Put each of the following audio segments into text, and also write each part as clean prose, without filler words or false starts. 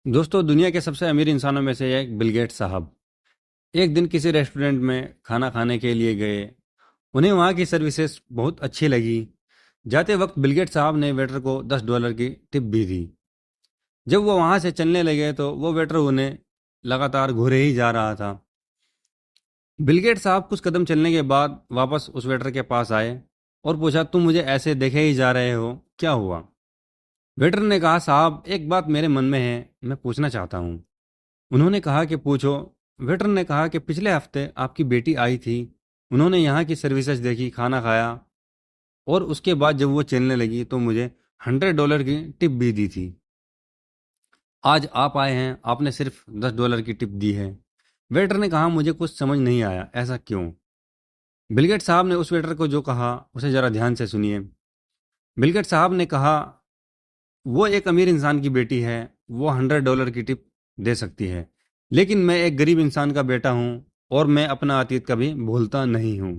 दोस्तों, दुनिया के सबसे अमीर इंसानों में से एक बिल गेट्स साहब एक दिन किसी रेस्टोरेंट में खाना खाने के लिए गए। उन्हें वहाँ की सर्विसेज बहुत अच्छी लगी। जाते वक्त बिल गेट्स साहब ने वेटर को $10 की टिप भी दी। जब वो वहाँ से चलने लगे तो वो वेटर उन्हें लगातार घूरे ही जा रहा था। बिल गेट्स साहब कुछ कदम चलने के बाद वापस उस वेटर के पास आए और पूछा, तुम मुझे ऐसे देखे ही जा रहे हो, क्या हुआ? वेटर ने कहा, साहब एक बात मेरे मन में है, मैं पूछना चाहता हूँ। उन्होंने कहा कि पूछो। वेटर ने कहा कि पिछले हफ्ते आपकी बेटी आई थी। उन्होंने यहाँ की सर्विसेज देखी, खाना खाया और उसके बाद जब वो चलने लगी तो मुझे $100 की टिप भी दी थी। आज आप आए हैं, आपने सिर्फ $10 की टिप दी है। वेटर ने कहा, मुझे कुछ समझ नहीं आया, ऐसा क्यों? बिलगेट साहब ने उस वेटर को जो कहा उसे ज़रा ध्यान से सुनिए। बिलगेट साहब ने कहा, वो एक अमीर इंसान की बेटी है, वो $100 की टिप दे सकती है, लेकिन मैं एक गरीब इंसान का बेटा हूँ और मैं अपना अतीत कभी भूलता नहीं हूँ।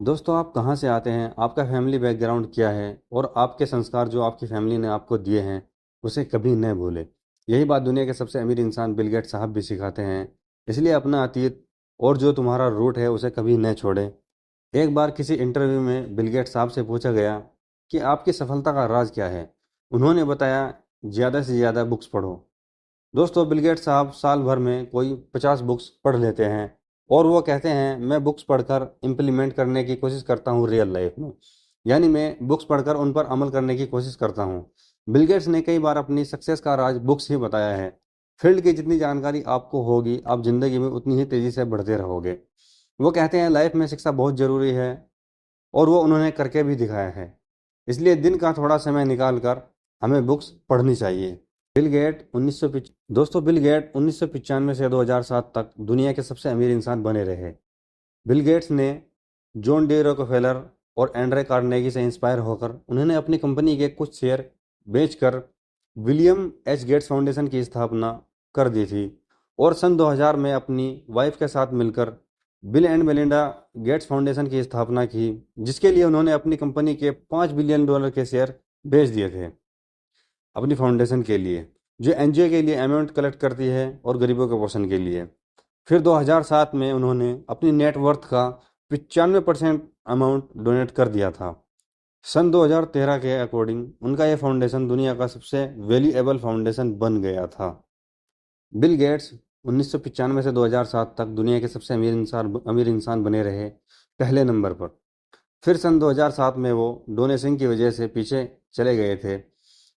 दोस्तों, आप कहाँ से आते हैं, आपका फैमिली बैकग्राउंड क्या है और आपके संस्कार जो आपकी फैमिली ने आपको दिए हैं उसे कभी न भूले। यही बात दुनिया के सबसे अमीर इंसान बिल गेट्स साहब भी सिखाते हैं। इसलिए अपना अतीत और जो तुम्हारा रूट है उसे कभी न छोड़े। एक बार किसी इंटरव्यू में बिल गेट्स साहब से पूछा गया कि आपकी सफलता का राज क्या है। उन्होंने बताया, ज़्यादा से ज़्यादा बुक्स पढ़ो। दोस्तों, बिल गेट्स साहब साल भर में कोई 50 बुक्स पढ़ लेते हैं और वो कहते हैं, मैं बुक्स पढ़कर इम्प्लीमेंट करने की कोशिश करता हूँ रियल लाइफ में। यानी मैं बुक्स पढ़कर उन पर अमल करने की कोशिश करता हूँ। बिल गेट्स ने कई बार अपनी सक्सेस का राज बुक्स ही बताया है। फील्ड की जितनी जानकारी आपको होगी, आप जिंदगी में उतनी ही तेजी से बढ़ते रहोगे। वो कहते हैं, लाइफ में शिक्षा बहुत ज़रूरी है और वो उन्होंने करके भी दिखाया है। इसलिए दिन का थोड़ा समय निकाल कर हमें बुक्स पढ़नी चाहिए। बिल गेट 1995 दोस्तों, बिल गेट 1995 से 2007 तक दुनिया के सबसे अमीर इंसान बने रहे। बिल गेट्स ने जॉन डी रॉकफेलर और एंड्रे कार्नेगी से इंस्पायर होकर उन्होंने अपनी कंपनी के कुछ शेयर बेचकर विलियम एच गेट्स फाउंडेशन की स्थापना कर दी थी और सन 2000 में अपनी वाइफ के साथ मिलकर bill and Melinda Gates foundation की स्थापना की, जिसके लिए उन्होंने अपनी कंपनी के $5 बिलियन के शेयर बेच दिए थे अपनी फाउंडेशन के लिए, जो एनजीओ के लिए अमाउंट कलेक्ट करती है और गरीबों के पोषण के लिए। फिर 2007 में उन्होंने अपनी नेटवर्थ का 95% अमाउंट डोनेट कर दिया था। सन 2013 के अकॉर्डिंग उनका यह फाउंडेशन दुनिया का सबसे वैल्यूएबल फाउंडेशन बन गया था। बिल गेट्स 1995 से 2007 तक दुनिया के सबसे अमीर इंसान बने रहे, पहले नंबर पर। फिर सन 2007 में वो डोनेशन की वजह से पीछे चले गए थे।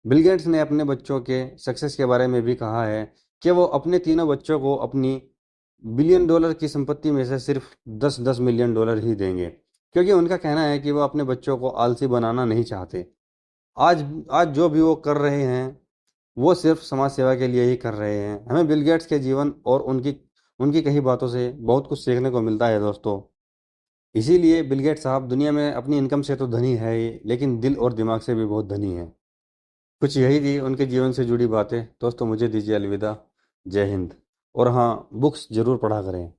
बिल गेट्स ने अपने बच्चों के सक्सेस के बारे में भी कहा है कि वो अपने तीनों बच्चों को अपनी $1 बिलियन की संपत्ति में से सिर्फ 10-10 मिलियन डॉलर ही देंगे, क्योंकि उनका कहना है कि वो अपने बच्चों को आलसी बनाना नहीं चाहते। आज आज जो भी वो कर रहे हैं वो सिर्फ समाज सेवा के लिए ही कर रहे हैं। हमें बिल गेट्स के जीवन और उनकी उनकी कही बातों से बहुत कुछ सीखने को मिलता है दोस्तों। इसीलिए बिल गेट्स साहब दुनिया में अपनी इनकम से तो धनी है ही, लेकिन दिल और दिमाग से भी बहुत धनी है। कुछ यही थी उनके जीवन से जुड़ी बातें। दोस्तों, मुझे दीजिए अलविदा। जय हिंद। और हाँ, बुक्स जरूर पढ़ा करें।